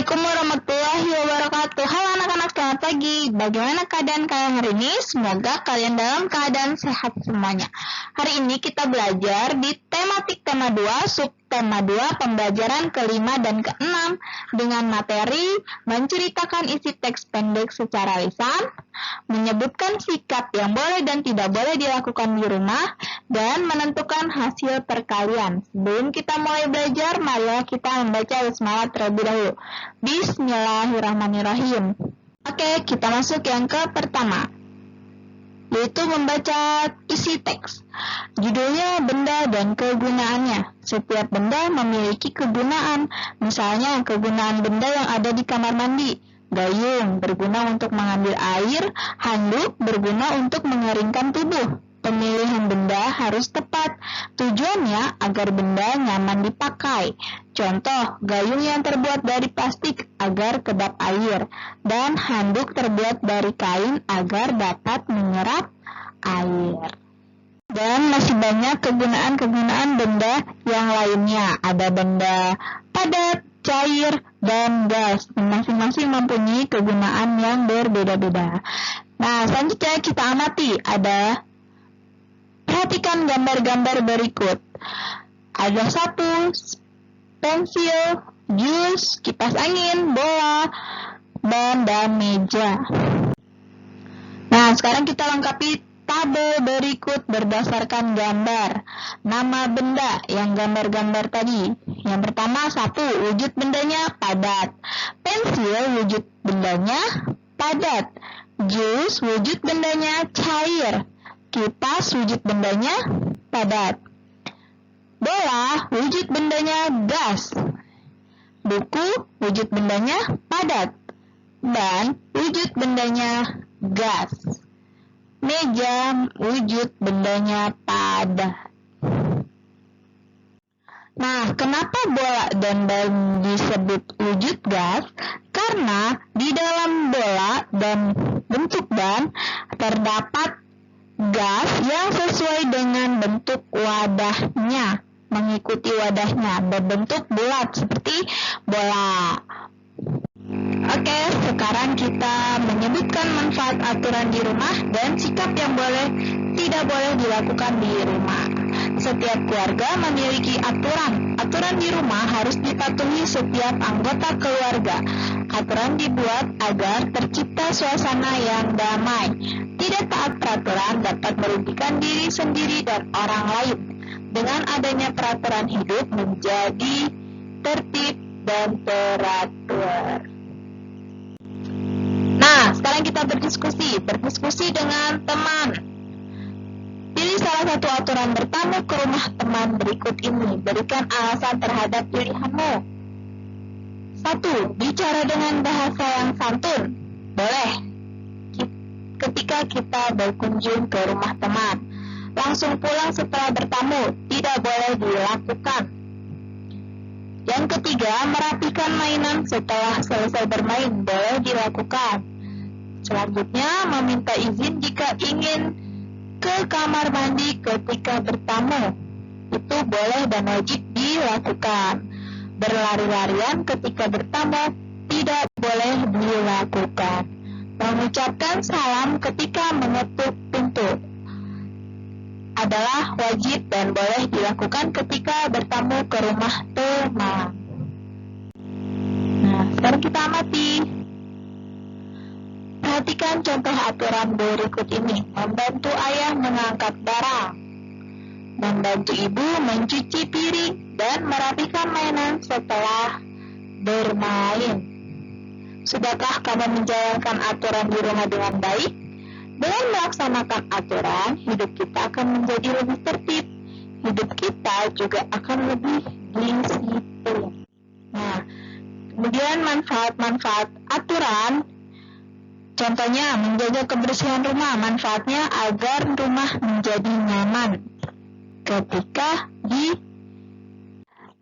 Assalamualaikum warahmatullahi wabarakatuh. Halo anak-anak, selamat pagi. Bagaimana keadaan kalian hari ini? Semoga kalian dalam keadaan sehat semuanya. Hari ini kita belajar di tematik tema 2, subtema 2, pembelajaran ke-5 dan ke-6 dengan materi menceritakan isi teks pendek secara lisan, menyebutkan sikap yang boleh dan tidak boleh dilakukan di rumah, dan menentukan hasil perkalian. Sebelum kita mulai belajar, marilah kita membaca basmalah terlebih dahulu. Bismillahirrahmanirrahim. Oke, kita masuk yang ke pertama, yaitu membaca isi teks. Judulnya benda dan kegunaannya. Setiap benda memiliki kegunaan. Misalnya, kegunaan benda yang ada di kamar mandi. Gayung berguna untuk mengambil air, handuk berguna untuk mengeringkan tubuh. Pemilihan benda harus tepat. Tujuannya agar benda nyaman dipakai. Contoh, gayung yang terbuat dari plastik agar kedap air, dan handuk terbuat dari kain agar dapat menyerap air. Dan masih banyak kegunaan-kegunaan benda yang lainnya. Ada benda padat, cair, dan gas. Masing-masing mempunyai kegunaan yang berbeda-beda. Nah, selanjutnya kita amati. Perhatikan gambar-gambar berikut. Ada 1, pensil, jus, kipas angin, bola, ban, dan meja. Nah, sekarang kita lengkapi tabel berikut berdasarkan gambar. Nama benda yang gambar-gambar tadi. Yang pertama, 1, wujud bendanya padat. Pensil, wujud bendanya padat. Jus, wujud bendanya cair. Kipas, wujud bendanya padat. Bola, wujud bendanya gas. Buku, wujud bendanya padat. Ban, wujud bendanya gas. Meja, wujud bendanya padat. Nah, kenapa bola dan ban disebut wujud gas? Karena di dalam bola dan bentuk ban terdapat gas yang sesuai dengan bentuk wadahnya, mengikuti wadahnya, berbentuk bulat seperti bola. Oke, sekarang kita menyebutkan manfaat aturan di rumah dan sikap yang boleh tidak boleh dilakukan di rumah. Setiap keluarga memiliki aturan. Aturan di rumah harus dipatuhi setiap anggota keluarga. Aturan dibuat agar tercipta suasana yang damai. Tidak taat peraturan dapat merugikan diri sendiri dan orang lain. Dengan adanya peraturan hidup menjadi tertib dan teratur. Nah, sekarang kita berdiskusi dengan teman. Pilih salah satu aturan bertamu ke rumah teman berikut ini. Berikan alasan terhadap pilihanmu. 1. Bicara dengan bahasa yang santun. Boleh. Ketika kita berkunjung ke rumah teman. Langsung pulang setelah bertamu. Tidak boleh dilakukan. Yang ketiga, merapikan mainan setelah selesai bermain. Boleh dilakukan. Selanjutnya, meminta izin jika ingin ke kamar mandi ketika bertamu. Itu boleh dan wajib dilakukan. Berlari-larian ketika bertamu tidak boleh dilakukan. Mengucapkan salam ketika mengetuk pintu adalah wajib dan boleh dilakukan ketika bertamu ke rumah teman. Nah, sekarang kita amati. Perhatikan contoh aturan berikut ini. Membantu ayah mengangkat barang, membantu ibu mencuci piring, dan merapikan mainan setelah bermain. Sudahkah kamu menjalankan aturan di rumah dengan baik? Dengan melaksanakan aturan, hidup kita akan menjadi lebih tertib. Hidup kita juga akan lebih disiplin. Nah, kemudian manfaat-manfaat aturan. Contohnya, menjaga kebersihan rumah. Manfaatnya agar rumah menjadi nyaman ketika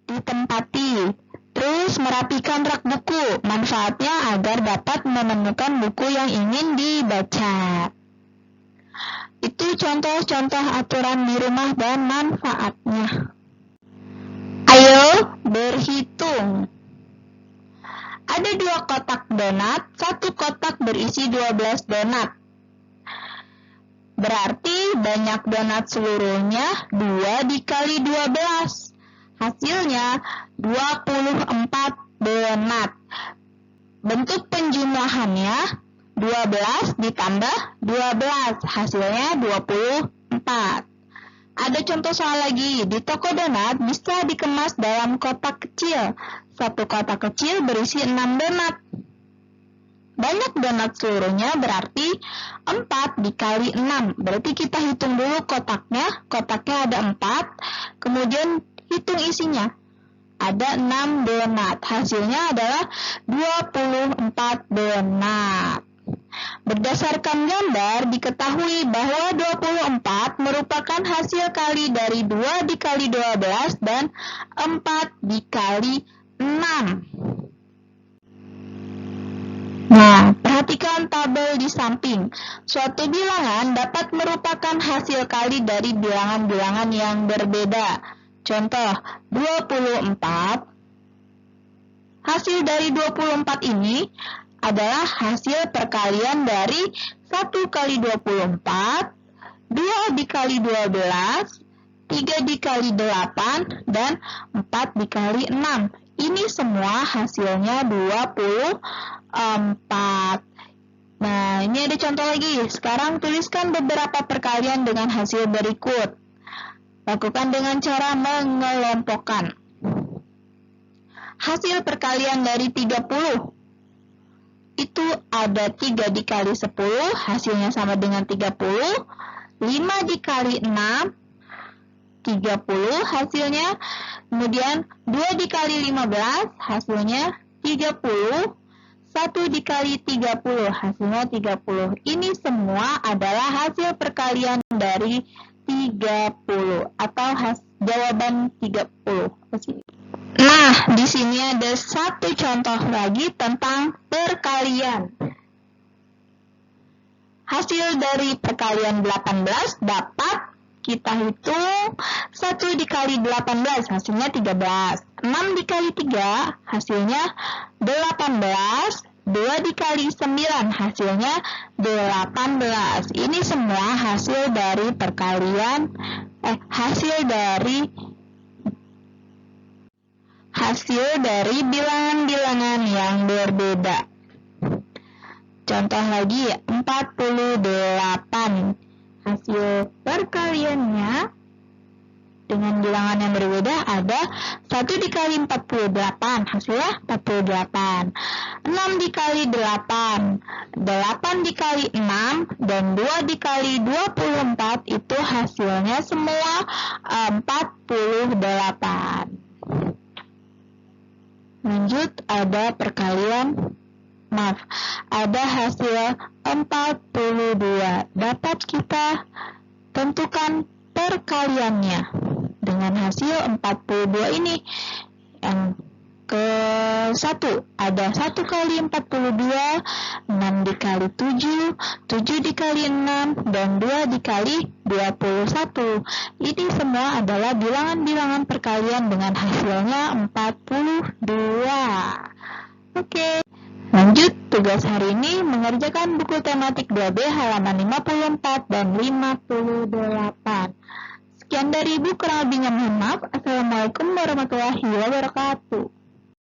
ditempati. Terus merapikan rak buku. Manfaatnya agar dapat menemukan buku yang ingin dibaca. Itu contoh-contoh aturan di rumah dan manfaatnya. Ayo berhitung. Ada Ada 2 kotak donat, 1 kotak berisi 12 donat. Berarti banyak donat seluruhnya 2 dikali 12. Hasilnya 24 donat. Bentuk penjumlahannya 12 ditambah 12, hasilnya 24. Ada contoh soal lagi, di toko donat bisa dikemas dalam kotak kecil. 1 kotak kecil berisi 6 donat. Banyak donat seluruhnya berarti 4 dikali 6. Berarti kita hitung dulu kotaknya ada 4, kemudian hitung isinya. Ada 6 donat, hasilnya adalah 24 donat. Berdasarkan gambar, diketahui bahwa 24 merupakan hasil kali dari 2 dikali 12 dan 4 dikali 6. Nah, perhatikan tabel di samping. Suatu bilangan dapat merupakan hasil kali dari bilangan-bilangan yang berbeda. Contoh, 24. Hasil dari 24 ini adalah hasil perkalian dari 1 kali 24, 2 dikali 12, 3 dikali 8, dan 4 dikali 6. Ini semua hasilnya 24. Nah, ini ada contoh lagi. Sekarang tuliskan beberapa perkalian dengan hasil berikut. Lakukan dengan cara mengelompokkan. Hasil perkalian dari 30 itu ada 3 dikali 10, hasilnya sama dengan 30. 5 dikali 6, 30 hasilnya. Kemudian 2 dikali 15, hasilnya 30. 1 dikali 30, hasilnya 30. Ini semua adalah hasil perkalian dari 30 atau jawaban 30. Nah, di sini ada satu contoh lagi tentang perkalian. Hasil dari perkalian 18 dapat kita hitung 1 dikali 18, hasilnya 13. 6 dikali 3, hasilnya 18. 2 dikali 9, hasilnya 18. Ini semua hasil dari perkalian, hasil dari bilangan-bilangan yang berbeda. Contoh lagi, 48. Hasil perkaliannya dengan bilangan yang berbeda ada 1 dikali 48, hasilnya 48. 6 dikali 8, 8 dikali 6, dan 2 dikali 24 itu hasilnya semua 48. Lanjut, ada ada hasil 42. Dapat kita tentukan perkaliannya dengan hasil 42 ini. Yang ke-1 ada 1 kali 42, 6 dikali 7, 7 dikali 6, dan 2 dikali 21. Ini semua adalah bilangan-bilangan perkalian dengan hasilnya 42. Oke. Lanjut, tugas hari ini mengerjakan buku tematik 2B halaman 54 dan 58. Sekian dari Ibu, kurang lebihnya mohon maaf. Assalamualaikum warahmatullahi wabarakatuh.